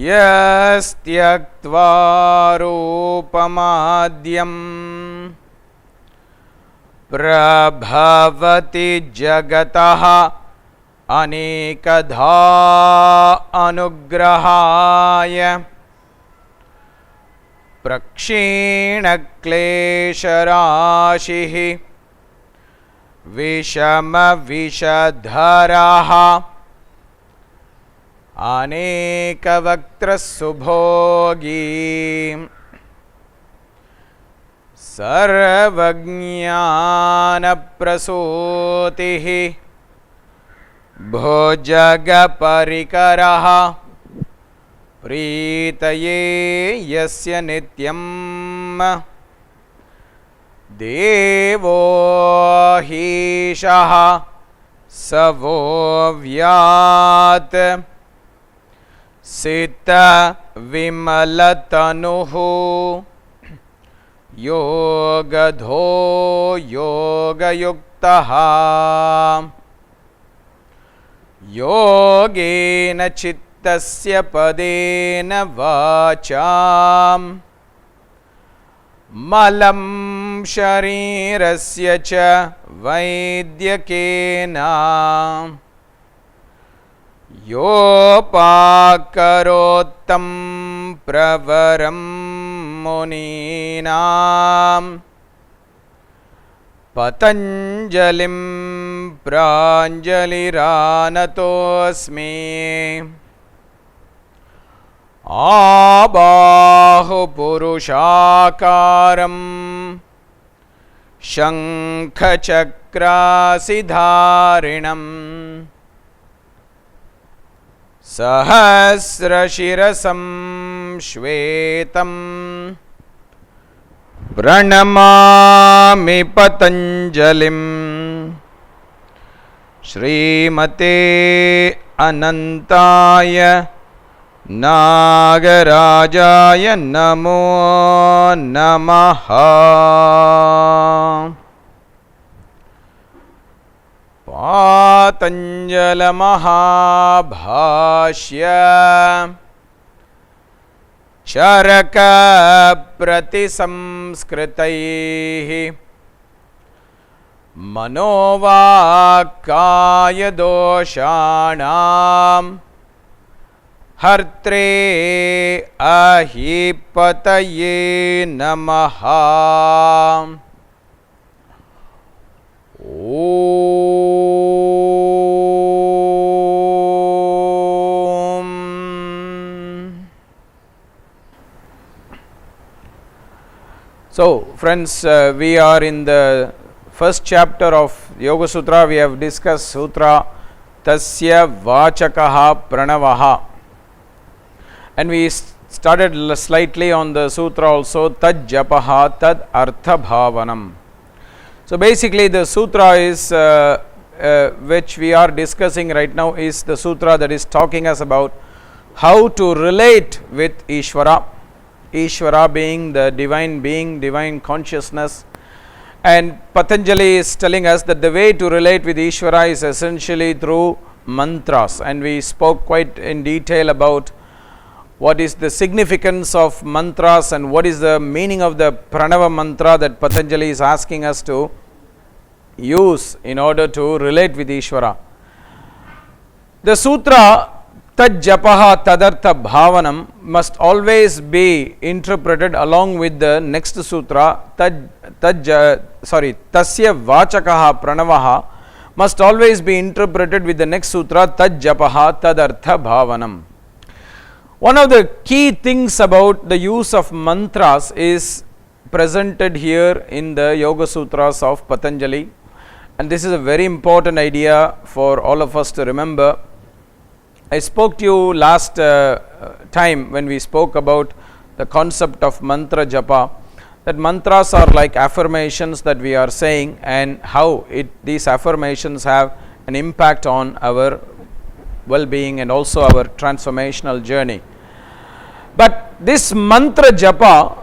यस्त्यक्त्वा रूपमाद्यं प्रभवति जगतः अनेकधा अनुग्रहाय प्रक्षीणक्लेशराशिः विषमविषधरः अनेकवक्त्रसुभोगी सर्वज्ञानप्रसूतिः भुजगपरिकरः प्रीतये यस्य नित्यं देवो हीशः स वो व्यात् सितविमलतनुः योगधो योगयुक्तः योगेन चित्तस्य पदेन वाचां मलं शरीरस्य च वैद्यकेन योपाकरोत्तं प्रवरं मुनीनां पतञ्जलिं प्राञ्जलिरानतोऽस्मि आबाहुपुरुषाकारं शङ्खचक्रासिधारिणम् सहस्रशिरसं श्वेतं प्रणमामि पतञ्जलिं श्रीमते अनन्ताय नागराजाय नमो नमः। पातञ्जलमहाभाष्य चरकप्रतिसंस्कृतैः मनोवाक्कायदोषाणां हर्त्रे अहिपतये नमः। Om. So friends, we are in the first chapter of Yogasutra. We have discussed sutra Tasya Vachakaha Pranavaha, and we started slightly on the sutra also Tad Japaha Tad Artha Bhavanam. So basically the sutra is which we are discussing right now is the sutra that is talking us about how to relate with Isvara. Isvara being the divine being, divine consciousness, and Patanjali is telling us that the way to relate with Isvara is essentially through mantras, and we spoke quite in detail about what is the significance of mantras and what is the meaning of the pranava mantra that Patanjali is asking us to use in order to relate with Isvara. The sutra Tad Japaha Tadartha Bhavanam must always be interpreted along with the next sutra Tasya Vachakaha Pranavaha must always be interpreted with the next sutra Tad Japaha Tadartha Bhavanam. One of the key things about the use of mantras is presented here in the Yogasutras of Patanjali, and this is a very important idea for all of us to remember. I spoke to you last time when we spoke about the concept of Mantra-Japa, that mantras are like affirmations that we are saying, and how these affirmations have an impact on our well-being and also our transformational journey. But this Mantra-Japa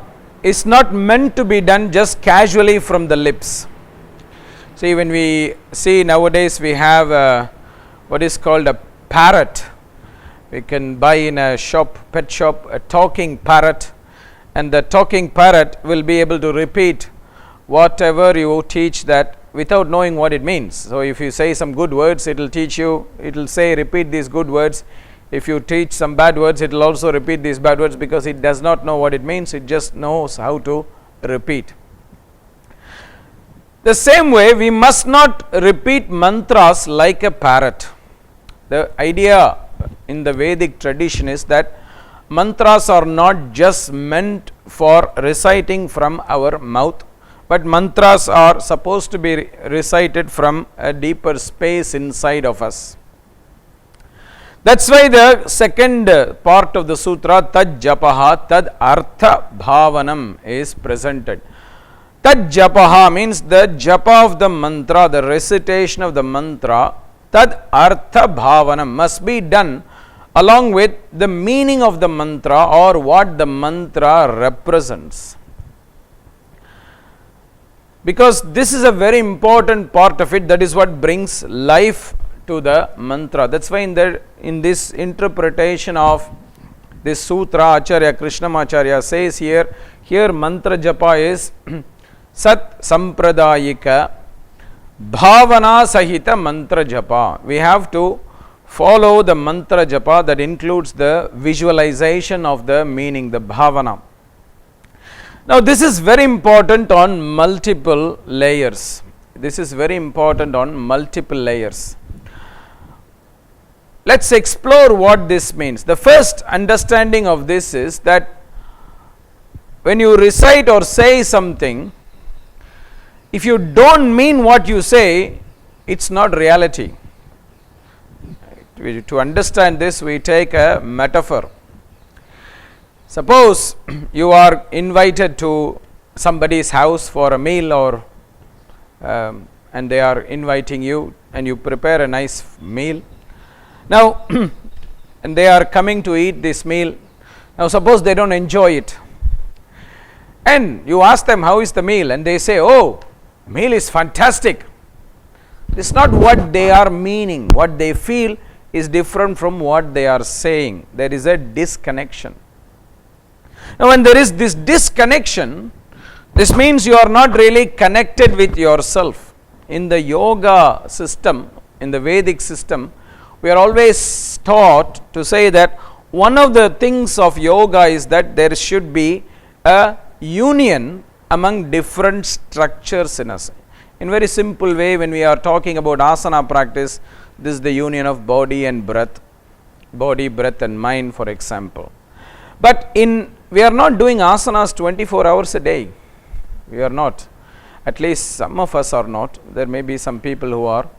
is not meant to be done just casually from the lips. See, when we see nowadays we have what is called a parrot, We can buy in a shop, pet shop, a talking parrot, and the talking parrot will be able to repeat whatever you teach that without knowing what it means. So if you say some good words, it will teach you, it will say repeat these good words. If you teach some bad words, it will also repeat these bad words, because it does not know what it means, it just knows how to repeat. The same way, we must not repeat mantras like a parrot. The idea in the Vedic tradition is that mantras are not just meant for reciting from our mouth, but mantras are supposed to be recited from a deeper space inside of us. That's why the second part of the sutra, tad japaha tad artha bhavanam, is presented. Tad japaha means the japa of the mantra, the recitation of the mantra, tad artha bhavanam, must be done along with the meaning of the mantra or what the mantra represents. Because this is a very important part of it, that is what brings life to the mantra. That's why in this interpretation of this sutra, Acharya Krishnamacharya says here Mantra-Japa is Sat Sampradayika Bhavana Sahita Mantra-Japa. We have to follow the Mantra-Japa that includes the visualization of the meaning, the bhavana. Now this is very important on multiple layers. Let's explore what this means. The first understanding of this is that when you recite or say something, if you don't mean what you say, it's not reality. To understand this, we take a metaphor. Suppose you are invited to somebody's house for a meal, or and they are inviting you, and you prepare a nice meal. Now, and they are coming to eat this meal. Now, suppose they don't enjoy it, and you ask them, how is the meal? And they say, oh, meal is fantastic. It's not what they are meaning. What they feel is different from what they are saying. There is a disconnection. Now, when there is this disconnection, this means you are not really connected with yourself. In the yoga system, in the Vedic system, we are always taught to say that one of the things of yoga is that there should be a union among different structures in us. In very simple way, when we are talking about asana practice, this is the union of body and breath, body, breath and mind, for example. But we are not doing asanas 24 hours a day. We are not. At least some of us are not. There may be some people who are.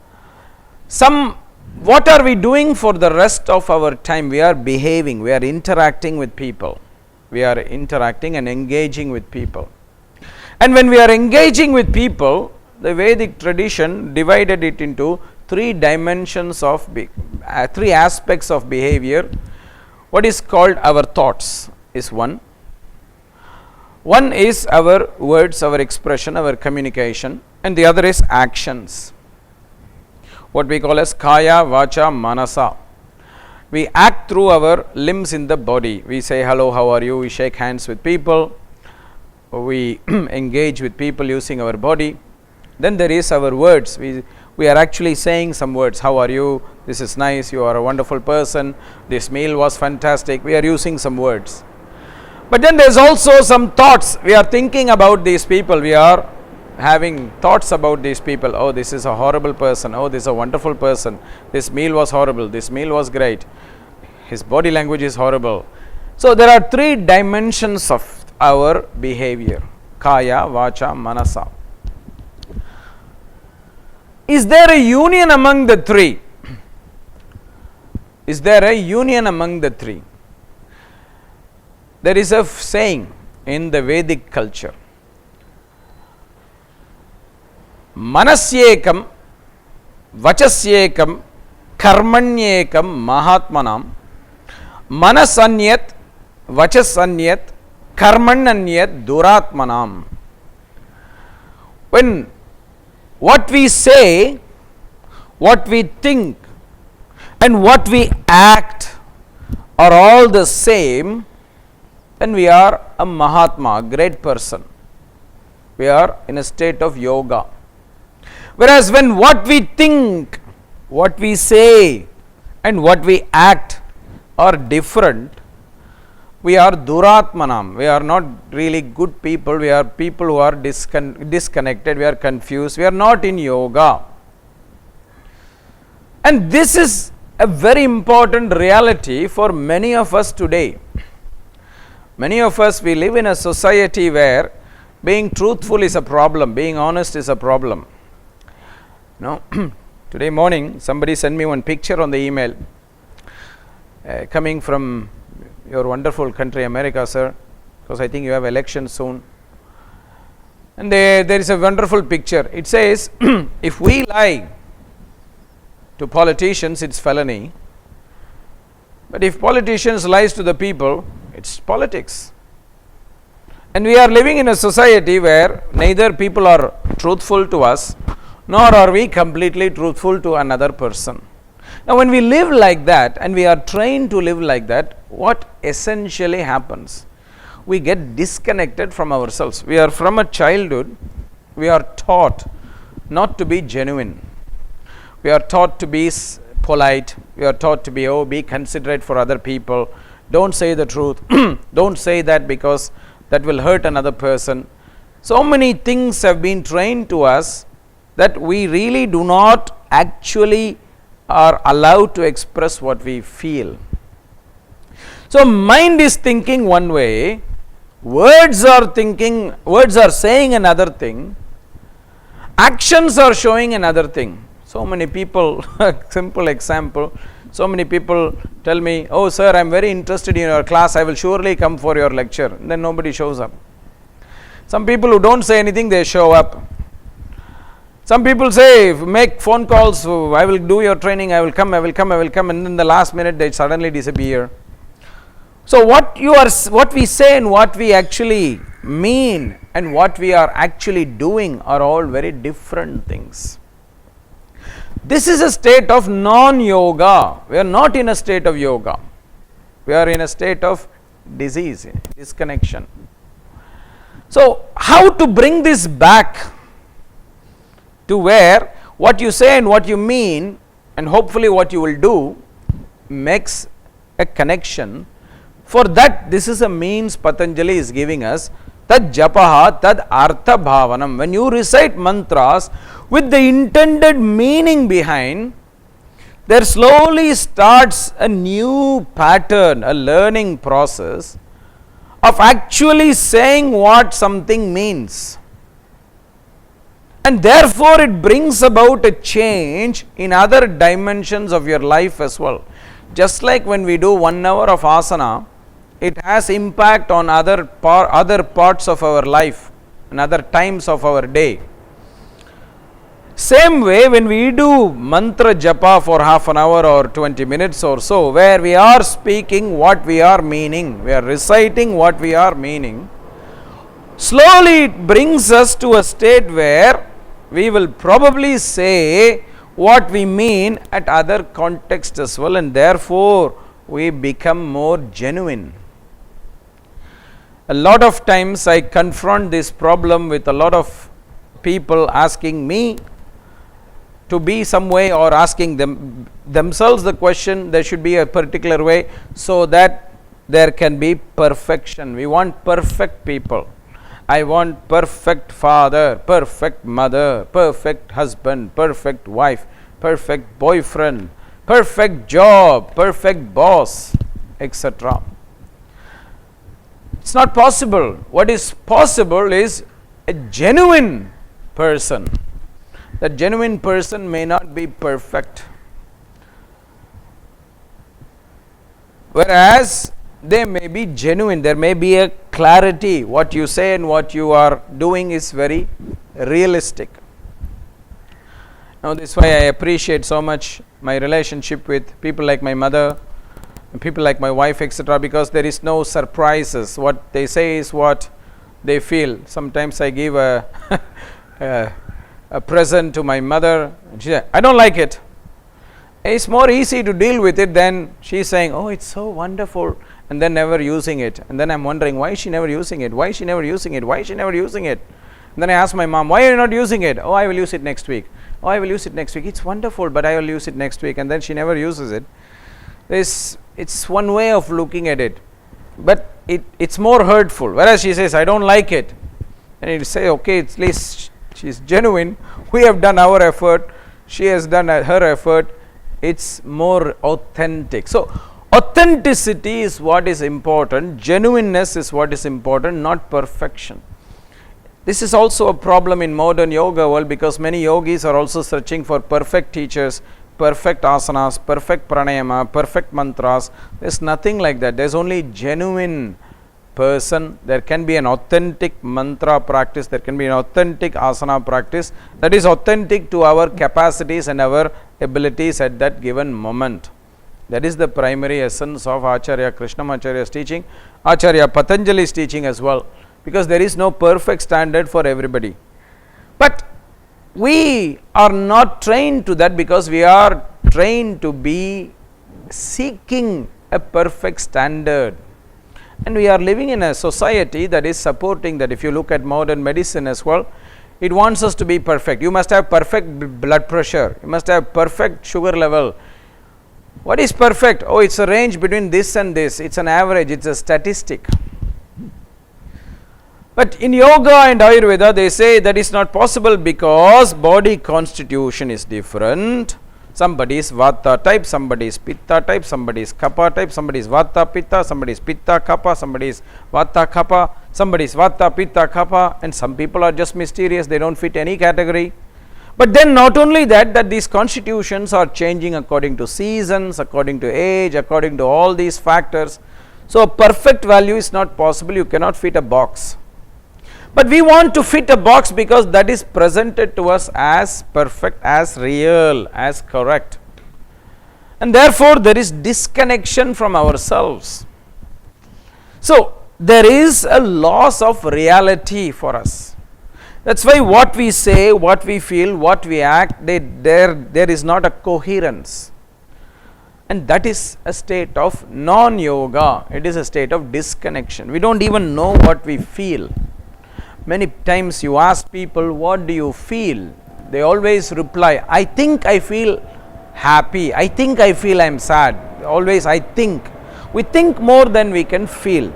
What are we doing for the rest of our time? We are behaving. We are interacting with people. We are interacting and engaging with people. And when we are engaging with people, the Vedic tradition divided it into three dimensions of three aspects of behavior. What is called our thoughts is one. One is our words, our expression, our communication, and the other is actions. What we call as kaya, vacha, manasa. We act through our limbs in the body. We say hello, how are you? We shake hands with people. We engage with people using our body. Then there is our words. We are actually saying some words. How are you? This is nice. You are a wonderful person. This meal was fantastic. We are using some words. But then there is also some thoughts. We are thinking about these people. We are having thoughts about these people. Oh, this is a horrible person. Oh, this is a wonderful person. This meal was horrible. This meal was great. His body language is horrible. So there are three dimensions of our behavior. Kaya, vacha, manasa. Is there a union among the three? Is there a union among the three? There is a saying in the Vedic culture. Manasyekam, vachasyekam, karmanyekam mahatmanam, manasanyat, vachasanyat, karmananyat duratmanam. When what we say, what we think, and what we act are all the same, then we are a Mahatma, a great person. We are in a state of yoga. Whereas when what we think, what we say, and what we act are different, we are Duratmanam. We are not really good people. We are people who are disconnected. We are confused. We are not in yoga. And this is a very important reality for many of us today. Many of us, we live in a society where being truthful is a problem, being honest is a problem. Today morning, somebody sent me one picture on the email coming from your wonderful country, America, sir, because I think you have elections soon. And there is a wonderful picture. It says, if we lie to politicians, it's felony. But if politicians lies to the people, it's politics. And we are living in a society where neither people are truthful to us, nor are we completely truthful to another person. Now, when we live like that, and we are trained to live like that, what essentially happens? We get disconnected from ourselves. We are from a childhood, we are taught not to be genuine. We are taught to be polite. We are taught to be considerate for other people. Don't say the truth. Don't say that because that will hurt another person. So many things have been trained to us that we really do not actually are allowed to express what we feel. So mind is thinking one way, words are saying another thing, actions are showing another thing. So many people, simple example, so many people tell me, oh sir, I am very interested in your class, I will surely come for your lecture. And then nobody shows up. Some people who don't say anything, they show up. Some people say, make phone calls, I will do your training, I will come, and then the last minute they suddenly disappear. So what we say and what we actually mean and what we are actually doing are all very different things. This is a state of non-yoga. We are not in a state of yoga. We are in a state of disease, disconnection. So how to bring this back to where what you say and what you mean and hopefully what you will do makes a connection? For that, this is a means Patanjali is giving us. Tad japaha, tad artha bhavanam. When you recite mantras with the intended meaning behind, there slowly starts a new pattern, a learning process of actually saying what something means. And therefore, it brings about a change in other dimensions of your life as well. Just like when we do 1 hour of asana, it has impact on other parts of our life and other times of our day. Same way, when we do Mantra-Japa for half an hour or 20 minutes or so, where we are speaking what we are meaning, we are reciting what we are meaning, slowly it brings us to a state where we will probably say what we mean at other contexts as well, and therefore we become more genuine. A lot of times I confront this problem with a lot of people asking me to be some way, or asking themselves the question, there should be a particular way so that there can be perfection. We want perfect people. I want perfect father, perfect mother, perfect husband, perfect wife, perfect boyfriend, perfect job, perfect boss, etc. It's not possible. What is possible is a genuine person. That genuine person may not be perfect, whereas they may be genuine. There may be a clarity. What you say and what you are doing is very realistic. Now, this is why I appreciate so much my relationship with people like my mother, people like my wife, etc., because there is no surprises. What they say is what they feel. Sometimes I give a present to my mother, and she said, I don't like it. It's more easy to deal with it than she's saying, oh, it's so wonderful, and then never using it. And then I'm wondering, why is she never using it? Why is she never using it? Why is she never using it? And then I ask my mom, why are you not using it? Oh, I will use it next week. Oh, I will use it next week. It's wonderful, but I will use it next week. And then she never uses it. It's one way of looking at it. But it's more hurtful. Whereas she says, I don't like it. And you say, okay, at least she's genuine. We have done our effort. She has done her effort. It's more authentic. So, authenticity is what is important. Genuineness is what is important, not perfection. This is also a problem in modern yoga world, because many yogis are also searching for perfect teachers, perfect asanas, perfect pranayama, perfect mantras. There's nothing like that. There's only genuine person. There can be an authentic mantra practice, there can be an authentic asana practice that is authentic to our capacities and our abilities at that given moment. That is the primary essence of Acharya Krishnamacharya's teaching, Acharya Patanjali's teaching as well, because there is no perfect standard for everybody. But we are not trained to that, because we are trained to be seeking a perfect standard. And we are living in a society that is supporting that. If you look at modern medicine as well, it wants us to be perfect. You must have perfect blood pressure. You must have perfect sugar level. What is perfect? Oh, it's a range between this and this. It's an average. It's a statistic. But in yoga and Ayurveda, they say that is not possible, because body constitution is different. Somebody is Vata type, somebody is Pitta type, somebody is Kapha type, somebody is Vata Pitta, somebody is Pitta Kapha, somebody is Vata Kapha, somebody is Vata Pitta Kapha, and some people are just mysterious, they don't fit any category. But then not only that these constitutions are changing according to seasons, according to age, according to all these factors. So a perfect value is not possible, you cannot fit a box. But we want to fit a box because that is presented to us as perfect, as real, as correct. And therefore there is disconnection from ourselves. So there is a loss of reality for us. That's why what we say, what we feel, what we act, there is not a coherence. And that is a state of non-yoga. It is a state of disconnection. We don't even know what we feel. Many times you ask people, what do you feel? They always reply, I think I feel happy. I think I feel I am sad. Always I think. We think more than we can feel.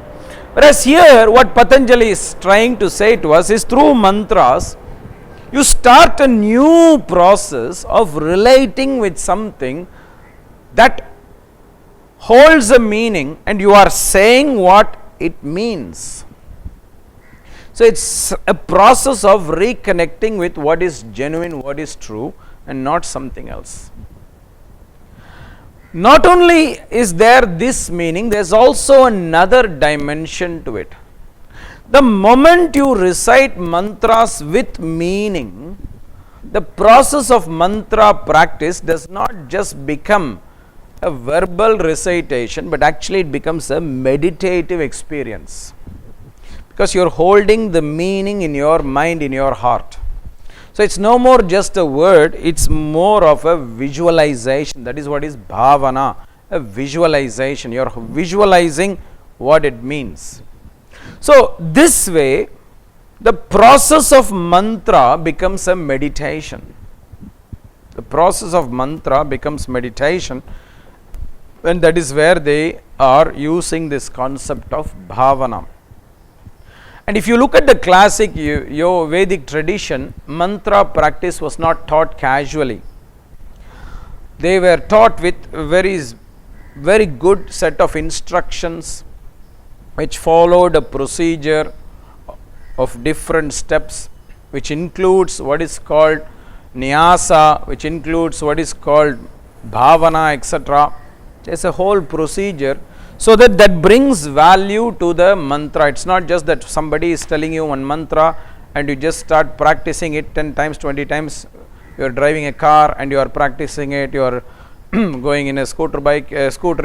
Whereas here, what Patanjali is trying to say to us is, through mantras, you start a new process of relating with something that holds a meaning, and you are saying what it means. So it's a process of reconnecting with what is genuine, what is true, and not something else. Not only is there this meaning, there is also another dimension to it. The moment you recite mantras with meaning, the process of mantra practice does not just become a verbal recitation, but actually it becomes a meditative experience. Because you are holding the meaning in your mind, in your heart. So it's no more just a word, it's more of a visualization. That is what is bhavana, a visualization. You are visualizing what it means. So this way, the process of mantra becomes a meditation. The process of mantra becomes meditation, and that is where they are using this concept of bhavana. And if you look at the classic Vedic tradition, mantra practice was not taught casually. They were taught with very good set of instructions, which followed a procedure of different steps, which includes what is called nyasa, which includes what is called bhavana, etc. There's a whole procedure, so that brings value to the mantra. It's not just that somebody is telling you one mantra and you just start practicing it 10 times, 20 times. You are driving a car and you are practicing it. You are going in a scooter,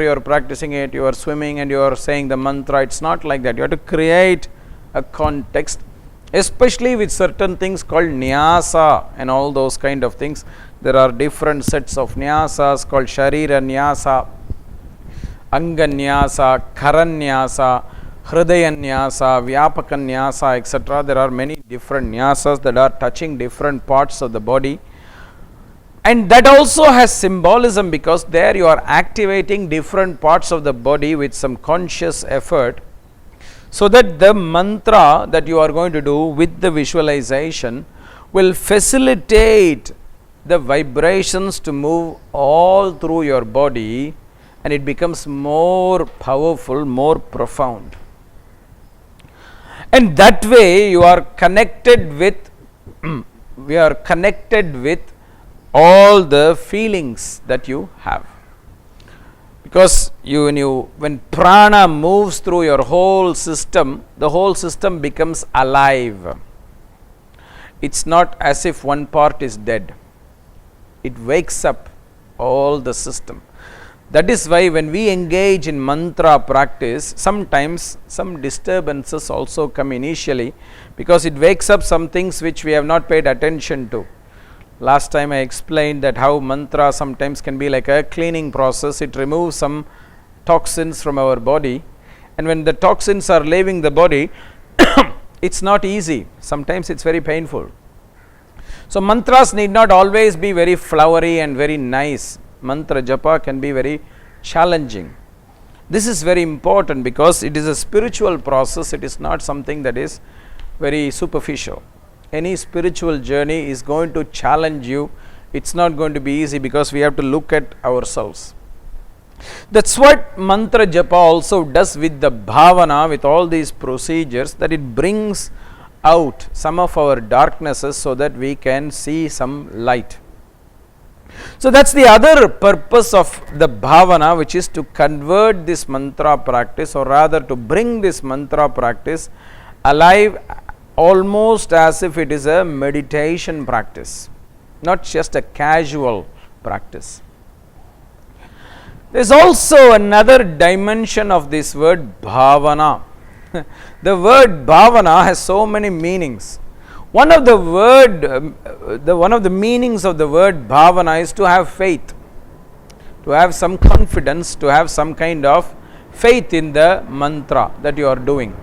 you are practicing it. You are swimming and you are saying the mantra. It's not like that. You have to create a context, especially with certain things called nyasa and all those kind of things. There are different sets of nyasas called sharira nyasa, anga nyasa, karanyasa, hridaya nyasa, vyapaka nyasa, etc. There are many different nyasas that are touching different parts of the body, and that also has symbolism, because there you are activating different parts of the body with some conscious effort, so that the mantra that you are going to do with the visualization will facilitate the vibrations to move all through your body, and it becomes more powerful, more profound. And that way you are connected with we are connected with all the feelings that you have, because when prana moves through your whole system, the whole system becomes alive. It's not as if one part is dead. It wakes up all the system. That is why when we engage in mantra practice, sometimes some disturbances also come initially, because it wakes up some things which we have not paid attention to. Last time I explained that how mantra sometimes can be like a cleaning process. It removes some toxins from our body, and when the toxins are leaving the body, it's not easy. Sometimes it's very painful. So mantras need not always be very flowery and very nice. Mantra-Japa can be very challenging. This is very important because it is a spiritual process. It is not something that is very superficial. Any spiritual journey is going to challenge you. It's not going to be easy, because we have to look at ourselves. That's what Mantra-Japa also does with the bhavana, with all these procedures, that it brings out some of our darknesses so that we can see some light. So that's the other purpose of the bhavana, which is to convert this mantra practice, or rather to bring this mantra practice alive, almost as if it is a meditation practice, not just a casual practice. There is also another dimension of this word bhavana. The word bhavana has so many meanings. One of the meanings of the word bhavana is to have faith, to have some confidence, to have some kind of faith in the mantra that you are doing.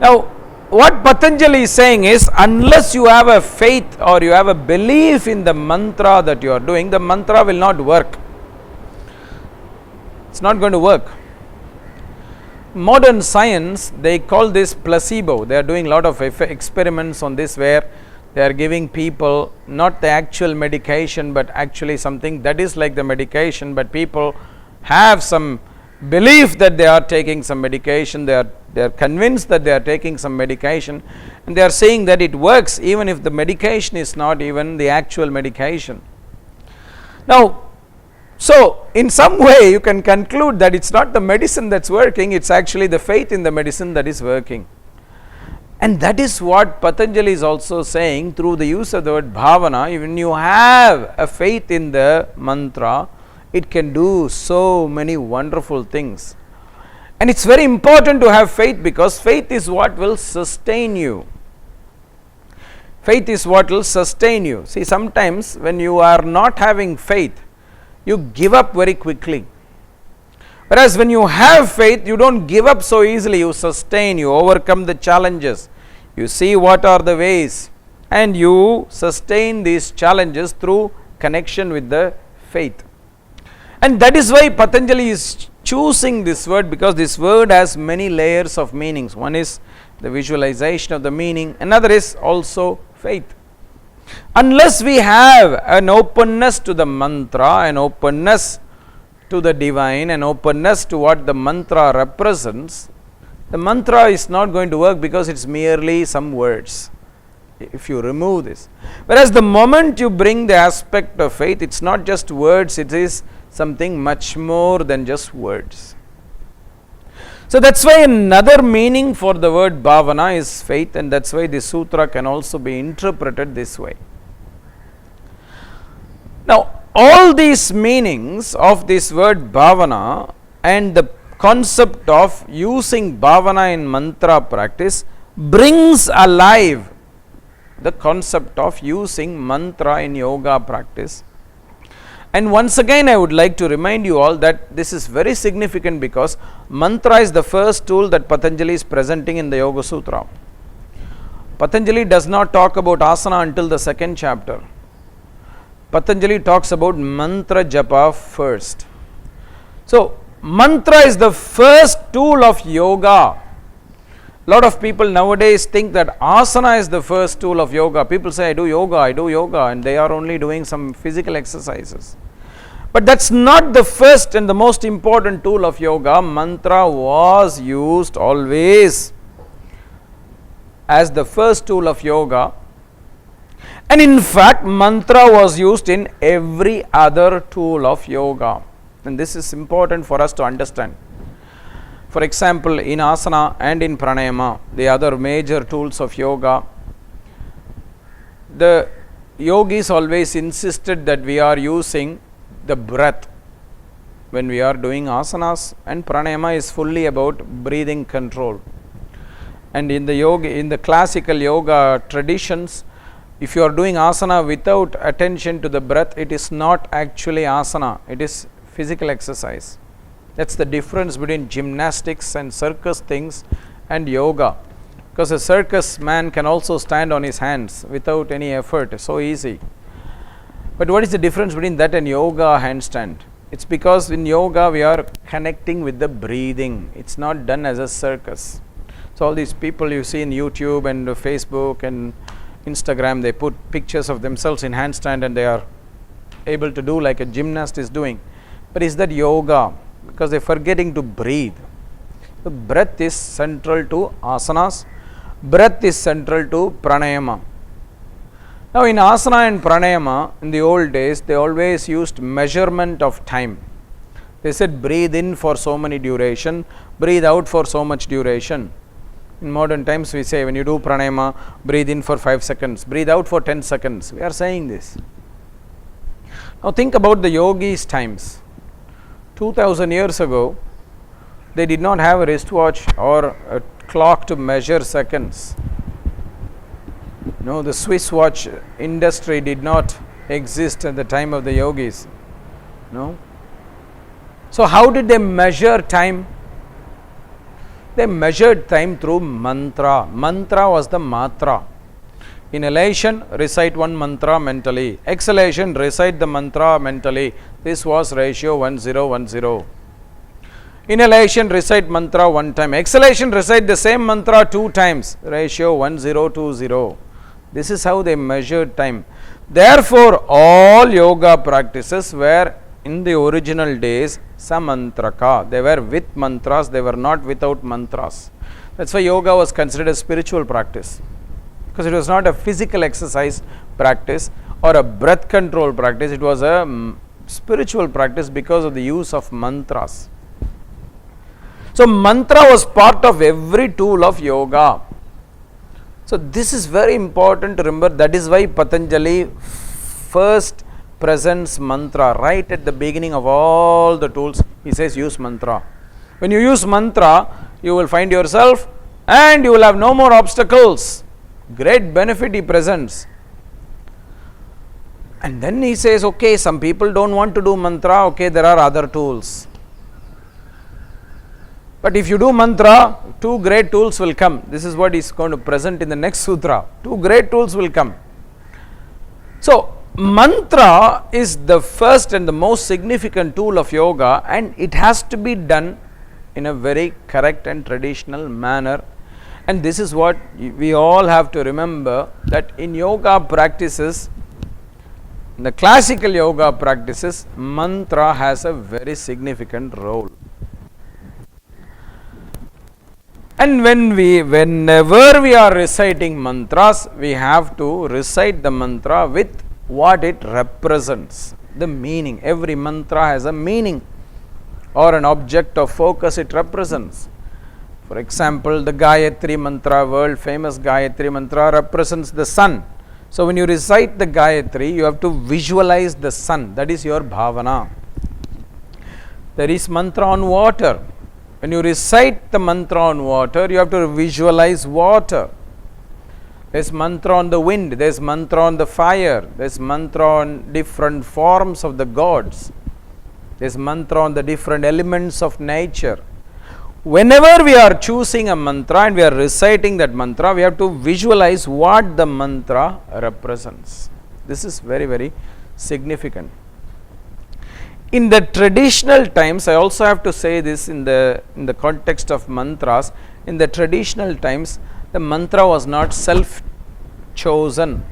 Now, what Patanjali is saying is, unless you have a faith or you have a belief in the mantra that you are doing, the mantra will not work. It's not going to work. Modern science, they call this placebo. They are doing a lot of experiments on this, where they are giving people not the actual medication, but actually something that is like the medication, but people have some belief that they are taking some medication. They are convinced that they are taking some medication, and they are saying that it works even if the medication is not even the actual medication. Now, so in some way you can conclude that it's not the medicine that's working, it's actually the faith in the medicine that is working. And that is what Patanjali is also saying through the use of the word bhavana. When you have a faith in the mantra, it can do so many wonderful things. And it's very important to have faith, because faith is what will sustain you. Faith is what will sustain you. See, sometimes when you are not having faith, you give up very quickly. Whereas when you have faith, you don't give up so easily. You sustain, you overcome the challenges. You see what are the ways, and you sustain these challenges through connection with the faith. And that is why Patanjali is choosing this word, because this word has many layers of meanings. One is the visualization of the meaning, another is also faith. Unless we have an openness to the mantra, an openness to the divine, an openness to what the mantra represents, the mantra is not going to work, because it's merely some words. If you remove this, whereas the moment you bring the aspect of faith, it's not just words, it is something much more than just words. So that's why another meaning for the word bhavana is faith, and that's why this sutra can also be interpreted this way. Now, all these meanings of this word bhavana and the concept of using bhavana in mantra practice brings alive the concept of using mantra in yoga practice. And once again, I would like to remind you all that this is very significant because mantra is the first tool that Patanjali is presenting in the Yoga Sutra. Patanjali does not talk about asana until the second chapter. Patanjali talks about Mantra-Japa first. So, mantra is the first tool of yoga. A lot of people nowadays think that asana is the first tool of yoga. People say, I do yoga, and they are only doing some physical exercises. But that's not the first and the most important tool of yoga. Mantra was used always as the first tool of yoga. And in fact, mantra was used in every other tool of yoga. And this is important for us to understand. For example, in asana and in pranayama, the other major tools of yoga, the yogis always insisted that we are using the breath when we are doing asanas, and pranayama is fully about breathing control. And in the yoga, in the classical yoga traditions, if you are doing asana without attention to the breath, it is not actually asana, it is physical exercise. That's the difference between gymnastics and circus things and yoga. Because a circus man can also stand on his hands without any effort, so easy. But what is the difference between that and yoga handstand? It's because in yoga we are connecting with the breathing. It's not done as a circus. So all these people you see in YouTube and Facebook and Instagram, they put pictures of themselves in handstand and they are able to do like a gymnast is doing. But is that yoga? Because they are forgetting to breathe. The breath is central to asanas. Breath is central to pranayama. Now in asana and pranayama, in the old days, they always used measurement of time. They said breathe in for so many duration, breathe out for so much duration. In modern times we say when you do pranayama, breathe in for 5 seconds, breathe out for 10 seconds. We are saying this. Now think about the yogis' times. 2000 years ago, they did not have a wristwatch or a clock to measure seconds. No, the Swiss watch industry did not exist at the time of the yogis. No. So how did they measure time? They measured time through mantra. Mantra was the matra. Inhalation, recite one mantra mentally. Exhalation, recite the mantra mentally. This was ratio 1010. Inhalation, recite mantra one time. Exhalation, recite the same mantra 2 times. Ratio 1020. This is how they measured time. Therefore, all yoga practices were in the original days samantraka. They were with mantras, they were not without mantras. That's why yoga was considered a spiritual practice. Because it was not a physical exercise practice or a breath control practice, it was a spiritual practice because of the use of mantras. So mantra was part of every tool of yoga. So this is very important to remember. That is why Patanjali first presents mantra right at the beginning of all the tools. He says use mantra. When you use mantra, you will find yourself and you will have no more obstacles. Great benefit he presents. And then he says, okay, some people don't want to do mantra, okay, there are other tools. But if you do mantra, 2 great tools will come. This is what he is going to present in the next sutra. 2 great tools will come. So, mantra is the first and the most significant tool of yoga, and it has to be done in a very correct and traditional manner. And this is what we all have to remember, that in yoga practices, in the classical yoga practices, mantra has a very significant role. And whenever we are reciting mantras, we have to recite the mantra with what it represents, the meaning. Every mantra has a meaning or an object of focus it represents. For example, the Gayatri mantra, world famous Gayatri mantra, represents the sun. So when you recite the Gayatri, you have to visualize the sun. That is your bhavana. There is mantra on water. When you recite the mantra on water, you have to visualize water. There's mantra on the wind, there's mantra on the fire, there's mantra on different forms of the gods, there's mantra on the different elements of nature. Whenever we are choosing a mantra and we are reciting that mantra, we have to visualize what the mantra represents. This is very, very significant. In the traditional times, I also have to say this in the context of mantras, in the traditional times, the mantra was not self-chosen.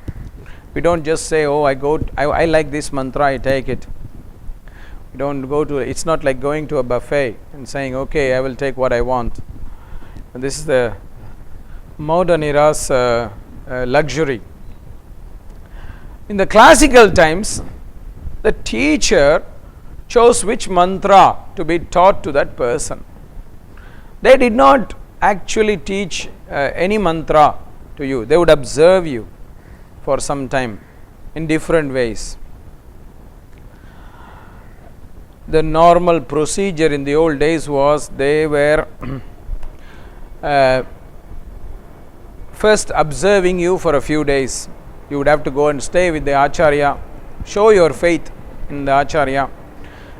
We don't just say, oh, I like this mantra, I take it. We don't go to, it's not like going to a buffet and saying, okay, I will take what I want. And this is the modern era's luxury. In the classical times, the teacher chose which mantra to be taught to that person. They did not actually teach any mantra to you. They would observe you for some time in different ways. The normal procedure in the old days was they were first observing you for a few days. You would have to go and stay with the Acharya, show your faith in the Acharya,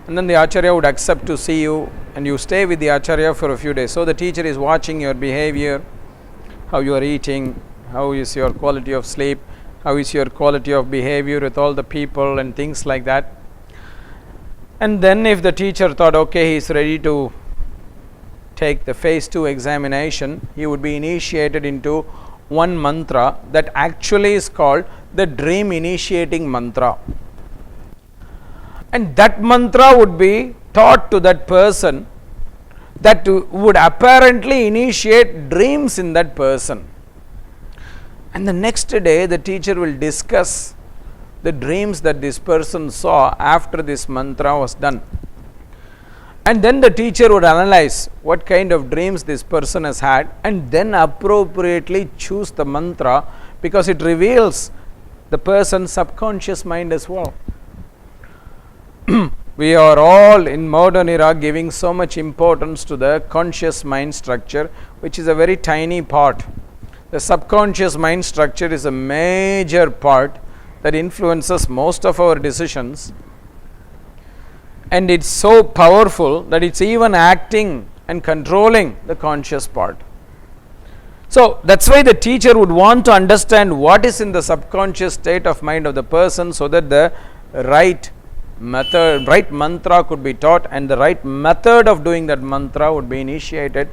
and then the Acharya would accept to see you, and you stay with the Acharya for a few days. So the teacher is watching your behavior, how you are eating, how is your quality of sleep, how is your quality of behavior with all the people and things like that. And then if the teacher thought, okay, he is ready to take the phase 2 examination, he would be initiated into one mantra that actually is called the dream initiating mantra. And that mantra would be taught to that person that would apparently initiate dreams in that person. And the next day the teacher will discuss the dreams that this person saw after this mantra was done. And then the teacher would analyze what kind of dreams this person has had and then appropriately choose the mantra, because it reveals the person's subconscious mind as well. We are all in modern era giving so much importance to the conscious mind structure, which is a very tiny part. The subconscious mind structure is a major part that influences most of our decisions, and it's so powerful that it's even acting and controlling the conscious part. So that's why the teacher would want to understand what is in the subconscious state of mind of the person, so that the right method, right mantra could be taught, and the right method of doing that mantra would be initiated.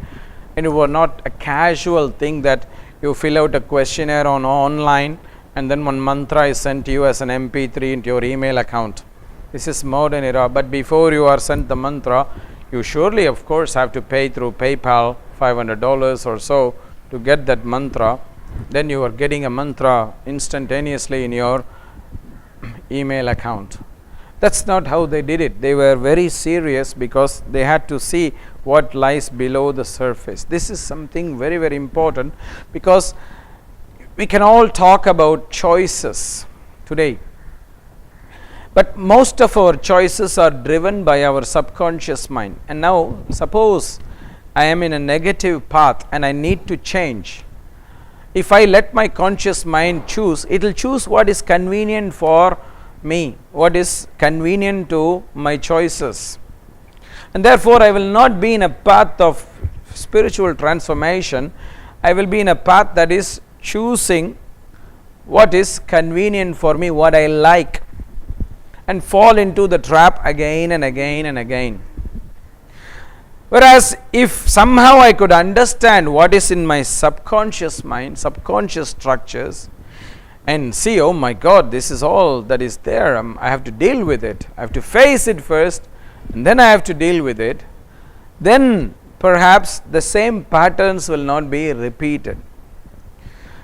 And it was not a casual thing that you fill out a questionnaire online and then one mantra is sent to you as an MP3 into your email account. This is modern era. But before you are sent the mantra, you surely of course have to pay through PayPal $500 or so to get that mantra. Then you are getting a mantra instantaneously in your email account. That's not how they did it. They were very serious because they had to see what lies below the surface. This is something very, very important, because we can all talk about choices today, but most of our choices are driven by our subconscious mind. And now suppose I am in a negative path and I need to change. If I let my conscious mind choose, it will choose what is convenient for me, what is convenient to my choices, and therefore I will not be in a path of spiritual transformation. I will be in a path that is choosing what is convenient for me, what I like, and fall into the trap again and again and again. Whereas if somehow I could understand what is in my subconscious mind, subconscious structures, and see, oh my God, this is all that is there, I have to deal with it, I have to face it first, and then I have to deal with it, then perhaps the same patterns will not be repeated.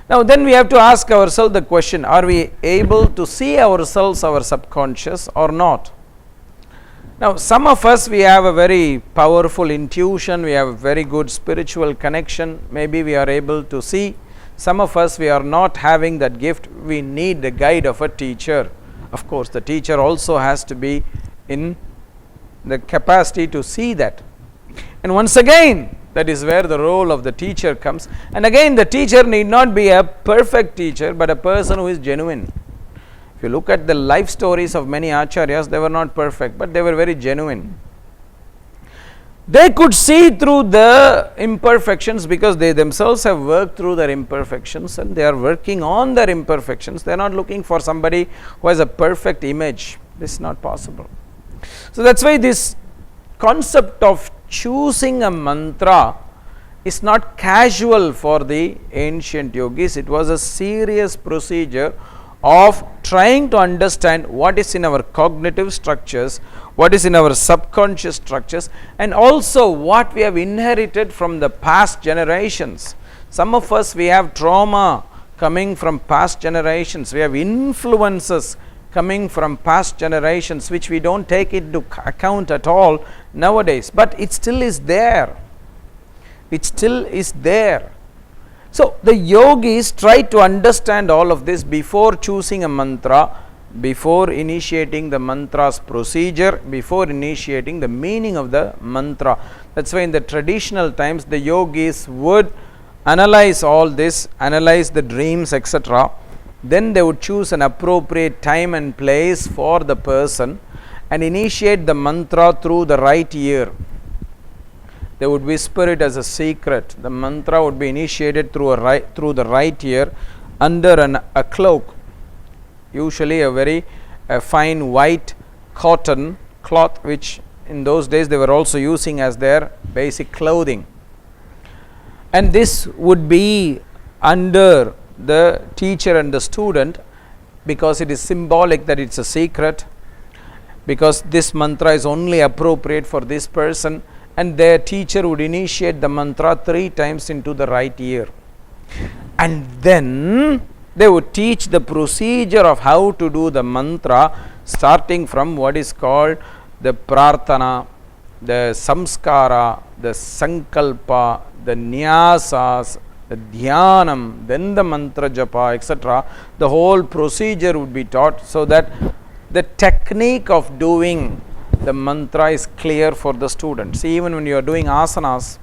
Now then we have to ask ourselves the question, are we able to see ourselves, our subconscious, or not? Now some of us, we have a very powerful intuition, we have a very good spiritual connection, maybe we are able to see. Some of us, we are not having that gift, we need the guide of a teacher. Of course the teacher also has to be in the capacity to see that. And once again, that is where the role of the teacher comes. And again, the teacher need not be a perfect teacher, but a person who is genuine. If you look at the life stories of many acharyas, they were not perfect, but they were very genuine. They could see through the imperfections because they themselves have worked through their imperfections and they are working on their imperfections. They are not looking for somebody who has a perfect image. This is not possible. So that's why this concept of choosing a mantra is not casual for the ancient yogis. It was a serious procedure of trying to understand what is in our cognitive structures, what is in our subconscious structures, and also what we have inherited from the past generations. Some of us, we have trauma coming from past generations. We have influences coming from past generations which we don't take into account at all nowadays, but it still is there. It still is there. So the yogis try to understand all of this before choosing a mantra, before initiating the mantra's procedure, before initiating the meaning of the mantra. That's why in the traditional times the yogis would analyze all this, analyze the dreams, etc. Then they would choose an appropriate time and place for the person and initiate the mantra through the right ear. They would whisper it as a secret. The mantra would be initiated through the right ear under a cloak, usually a very fine white cotton cloth, which in those days they were also using as their basic clothing. And this would be under the teacher and the student because it is symbolic that it's a secret, because this mantra is only appropriate for this person, and their teacher would initiate the mantra 3 times into the right ear. And then they would teach the procedure of how to do the mantra, starting from what is called the prarthana, the samskara, the sankalpa, the nyasas, the dhyanam, then the mantra-japa, etc. The whole procedure would be taught so that the technique of doing the mantra is clear for the student. See, even when you are doing asanas,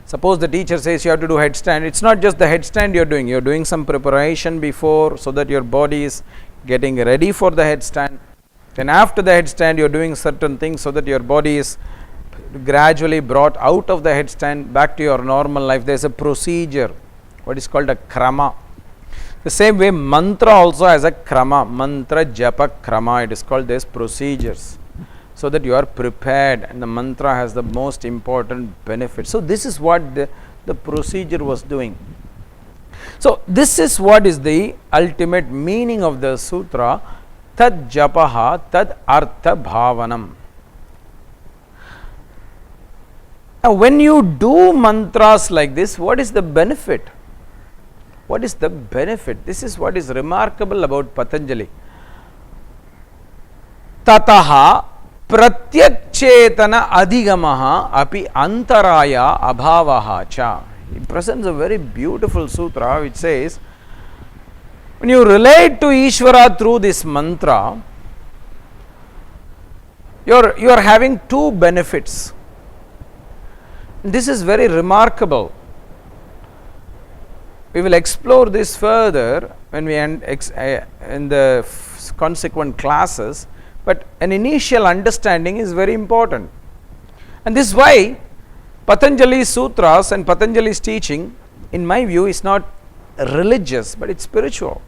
suppose the teacher says you have to do headstand, it's not just the headstand you are doing some preparation before so that your body is getting ready for the headstand. Then after the headstand you are doing certain things so that your body is gradually brought out of the headstand back to your normal life. There is a procedure, what is called a krama. The same way mantra also has a krama, mantra-japa krama, it is called this procedures, so that you are prepared and the mantra has the most important benefit. So this is what the procedure was doing. So this is what is the ultimate meaning of the sutra, tad japaha tad artha bhavanam. Now when you do mantras like this, what is the benefit? What is the benefit? This is what is remarkable about Patanjali. Tataha pratyakchetana adhigamaha api antaraya abhavaha cha. He presents a very beautiful sutra which says, when you relate to Isvara through this mantra, you are having 2 benefits. This is very remarkable. We will explore this further when we in the consequent classes, but an initial understanding is very important. And this is why Patanjali's sutras and Patanjali's teaching, in my view, is not religious, but it's spiritual.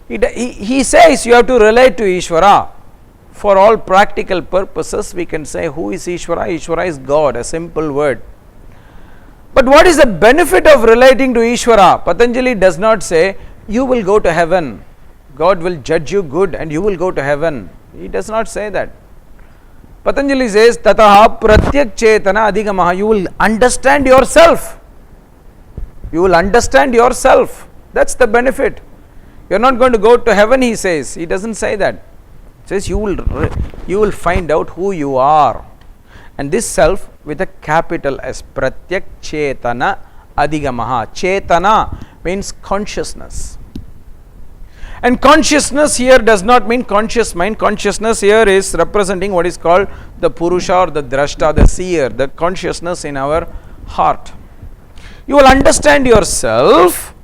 He says you have to relate to Isvara. For all practical purposes, we can say, who is Isvara? Isvara is God, a simple word. But what is the benefit of relating to Isvara? Patanjali does not say, you will go to heaven. God will judge you good and you will go to heaven. He does not say that. Patanjali says, tataha pratyak chetana adhigamaha. You will understand yourself. You will understand yourself. That's the benefit. You are not going to go to heaven, he says. He doesn't say that. He says you will find out who you are. And this self with a capital S, pratyak chetana adhigamaha. Chetana means consciousness. And consciousness here does not mean conscious mind. Consciousness here is representing what is called the Purusha or the Drashta, the seer, the consciousness in our heart. You will understand yourself,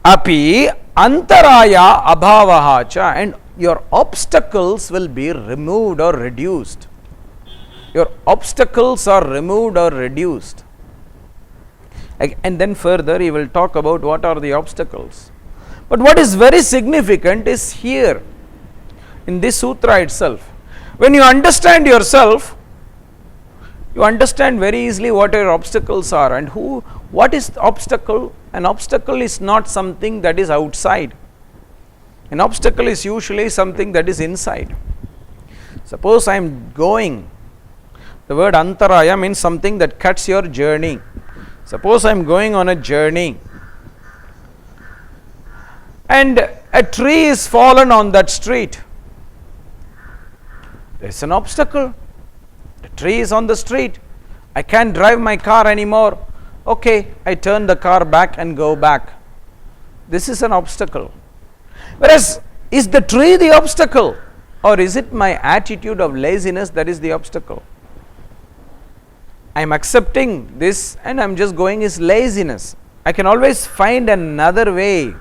api antaraya abhavaha cha, and your obstacles will be removed or reduced. Your obstacles are removed or reduced. And then further he will talk about what are the obstacles. But what is very significant is here in this sutra itself. When you understand yourself, you understand very easily what your obstacles are and what is the obstacle. An obstacle is not something that is outside. An obstacle is usually something that is inside. Suppose I am going, the word antaraya means something that cuts your journey. Suppose I am going on a journey and a tree is fallen on that street. There is an obstacle. The tree is on the street. I can't drive my car anymore. Okay, I turn the car back and go back. This is an obstacle. Whereas, is the tree the obstacle, or is it my attitude of laziness that is the obstacle? I am accepting this and I am just going is laziness. I can always find another way.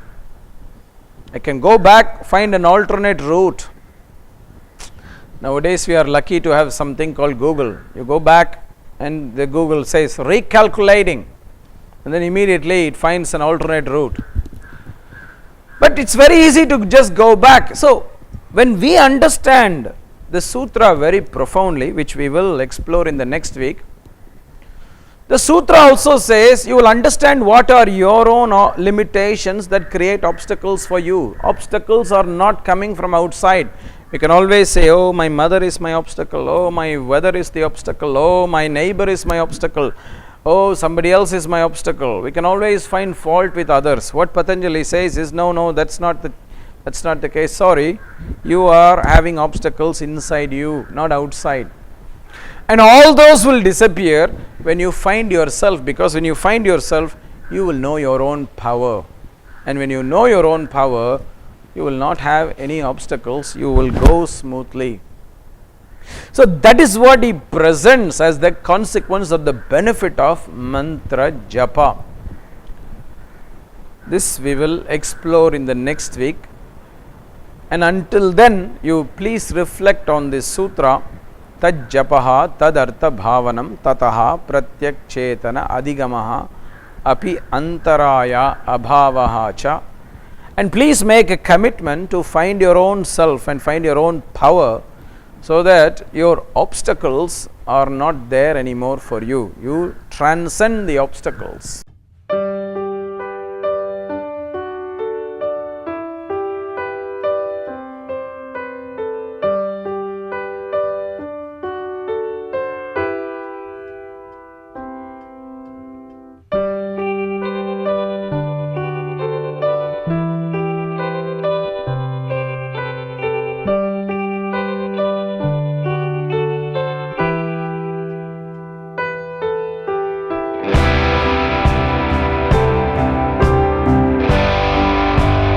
I can go back, find an alternate route. Nowadays we are lucky to have something called Google. You go back and the Google says recalculating, and then immediately it finds an alternate route. But it's very easy to just go back. So when we understand the sutra very profoundly, which we will explore in the next week, the sutra also says you will understand what are your own limitations that create obstacles for you. Obstacles are not coming from outside. We can always say, oh, my mother is my obstacle, oh, my weather is the obstacle, oh, my neighbor is my obstacle, oh, somebody else is my obstacle. We can always find fault with others. What Patanjali says is, no, that's not the case. Sorry, you are having obstacles inside you, not outside. And all those will disappear when you find yourself, because when you find yourself, you will know your own power. And when you know your own power, you will not have any obstacles, you will go smoothly. So that is what he presents as the consequence of the benefit of Mantra-Japa. This we will explore in the next week. And until then, you please reflect on this sutra. Tad japaha tad artha bhavanam tataha pratyak chetana adhigamaha api antaraya abhavaha cha. And please make a commitment to find your own self and find your own power, so that your obstacles are not there anymore for you. You transcend the obstacles.